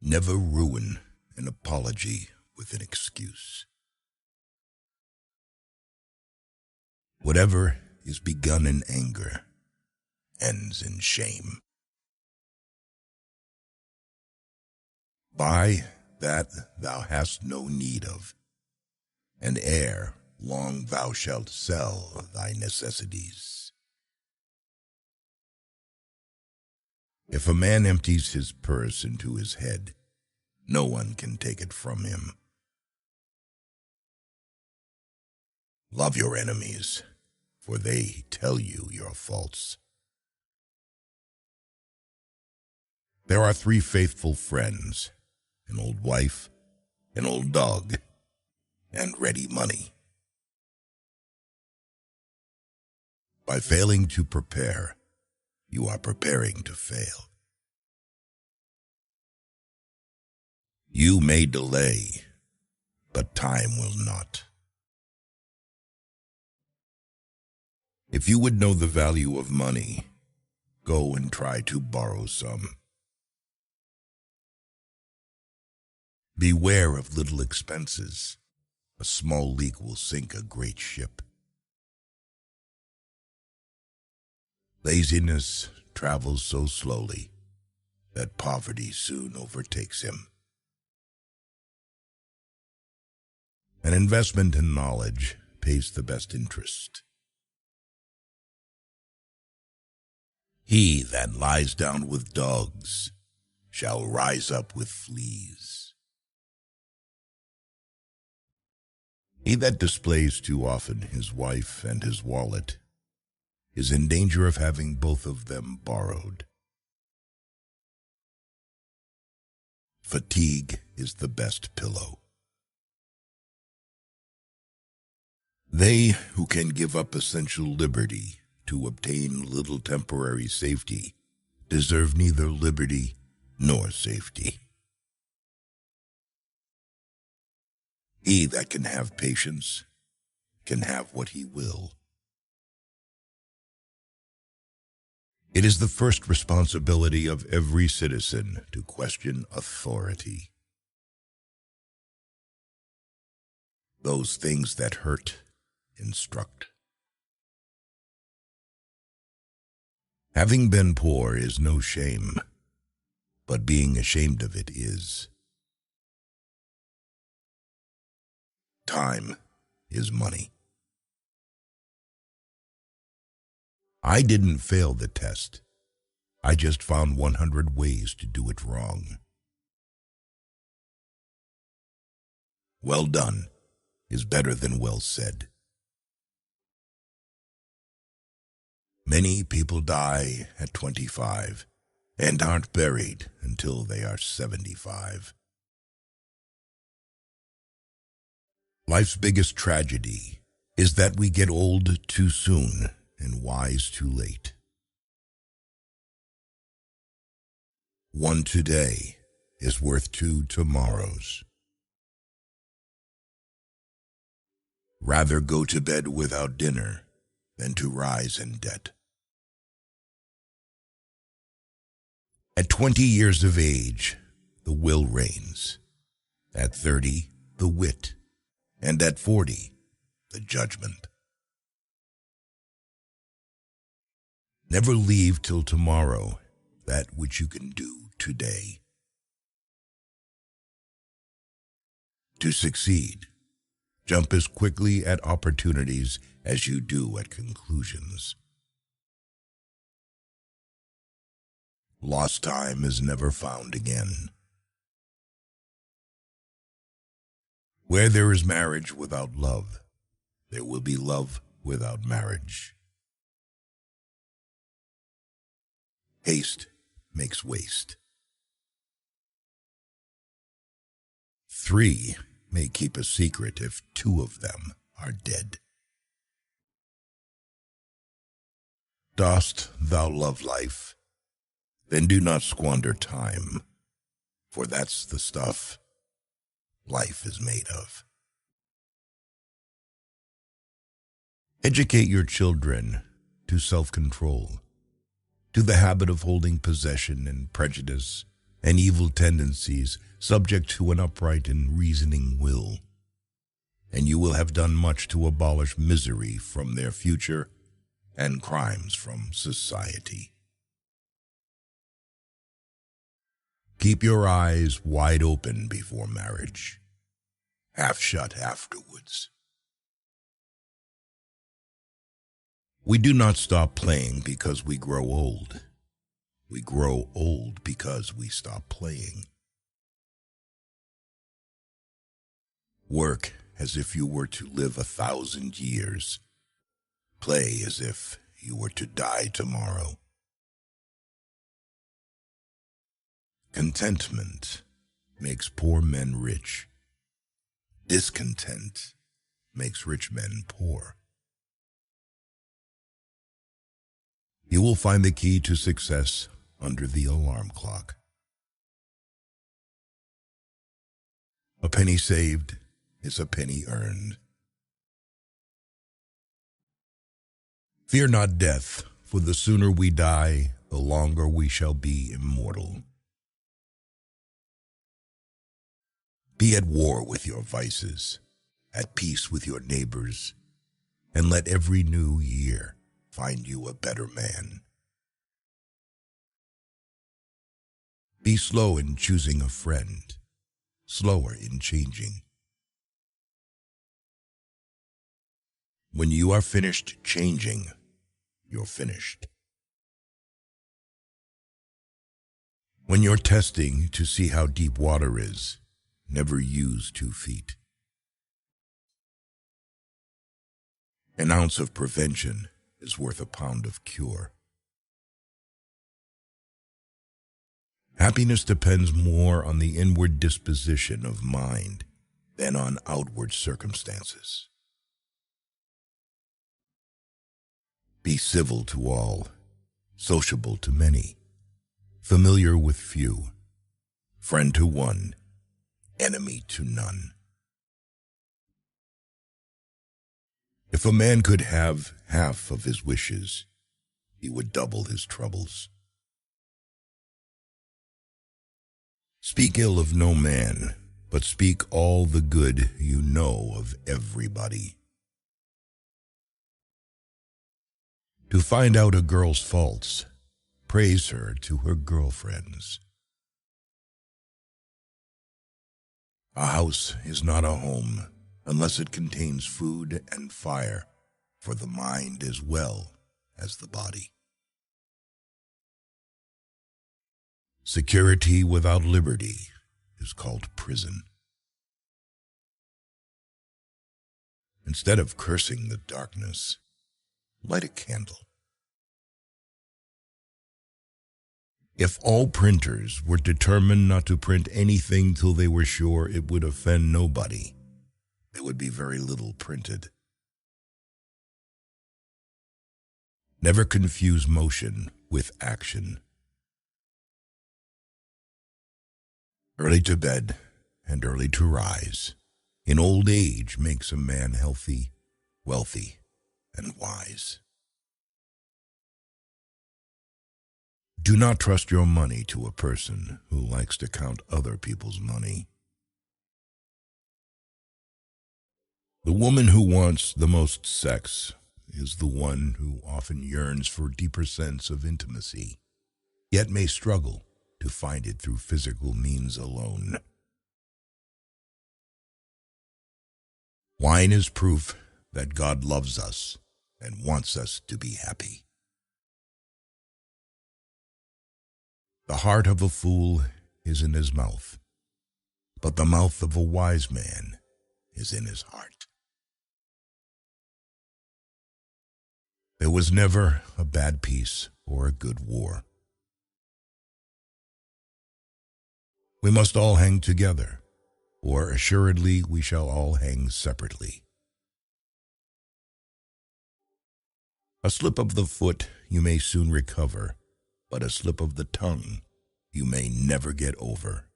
Never ruin an apology with an excuse. Whatever is begun in anger ends in shame. Buy that thou hast no need of, and ere long thou shalt sell thy necessities. If a man empties his purse into his head, no one can take it from him. Love your enemies, for they tell you your faults. There are 3 faithful friends, an old wife, an old dog, and ready money. By failing to prepare, you are preparing to fail. You may delay, but time will not. If you would know the value of money, go and try to borrow some. Beware of little expenses. A small leak will sink a great ship. Laziness travels so slowly that poverty soon overtakes him. An investment in knowledge pays the best interest. He that lies down with dogs shall rise up with fleas. He that displays too often his wife and his wallet is in danger of having both of them borrowed. Fatigue is the best pillow. They who can give up essential liberty to obtain little temporary safety deserve neither liberty nor safety. He that can have patience can have what he will. It is the first responsibility of every citizen to question authority. Those things that hurt instruct. Having been poor is no shame, but being ashamed of it is. Time is money. I didn't fail the test. I just found 100 ways to do it wrong. Well done is better than well said. Many people die at 25 and aren't buried until they are 75. Life's biggest tragedy is that we get old too soon and wise too late. One today is worth 2 tomorrows. Rather go to bed without dinner than to rise in debt. At 20 years of age, the will reigns. At 30, the wit. And at 40, the judgment. Never leave till tomorrow that which you can do today. To succeed, jump as quickly at opportunities as you do at conclusions. Lost time is never found again. Where there is marriage without love, there will be love without marriage. Haste makes waste. 3 may keep a secret if 2 of them are dead. Dost thou love life? Then do not squander time, for that's the stuff life is made of. Educate your children to self-control, to the habit of holding possession and prejudice and evil tendencies, subject to an upright and reasoning will. And you will have done much to abolish misery from their future and crimes from society. Keep your eyes wide open before marriage, half shut afterwards. We do not stop playing because we grow old. We grow old because we stop playing. Work as if you were to live 1,000 years. Play as if you were to die tomorrow. Contentment makes poor men rich. Discontent makes rich men poor. You will find the key to success under the alarm clock. A penny saved is a penny earned. Fear not death, for the sooner we die, the longer we shall be immortal. Be at war with your vices, at peace with your neighbors, and let every new year find you a better man. Be slow in choosing a friend, slower in changing. When you are finished changing, you're finished. When you're testing to see how deep water is, never use 2 feet. An ounce of prevention is worth a pound of cure. Happiness depends more on the inward disposition of mind than on outward circumstances. Be civil to all, sociable to many, familiar with few, friend to one, enemy to none. If a man could have half of his wishes, he would double his troubles. Speak ill of no man, but speak all the good you know of everybody. To find out a girl's faults, praise her to her girlfriends. A house is not a home unless it contains food and fire for the mind as well as the body. Security without liberty is called prison. Instead of cursing the darkness, light a candle. If all printers were determined not to print anything till they were sure it would offend nobody, there would be very little printed. Never confuse motion with action. Early to bed and early to rise in old age makes a man healthy, wealthy, and wise. Do not trust your money to a person who likes to count other people's money. The woman who wants the most sex is the one who often yearns for a deeper sense of intimacy, yet may struggle to find it through physical means alone. Wine is proof that God loves us and wants us to be happy. The heart of a fool is in his mouth, but the mouth of a wise man is in his heart. There was never a bad peace or a good war. We must all hang together, or assuredly we shall all hang separately. A slip of the foot you may soon recover, but a slip of the tongue you may never get over.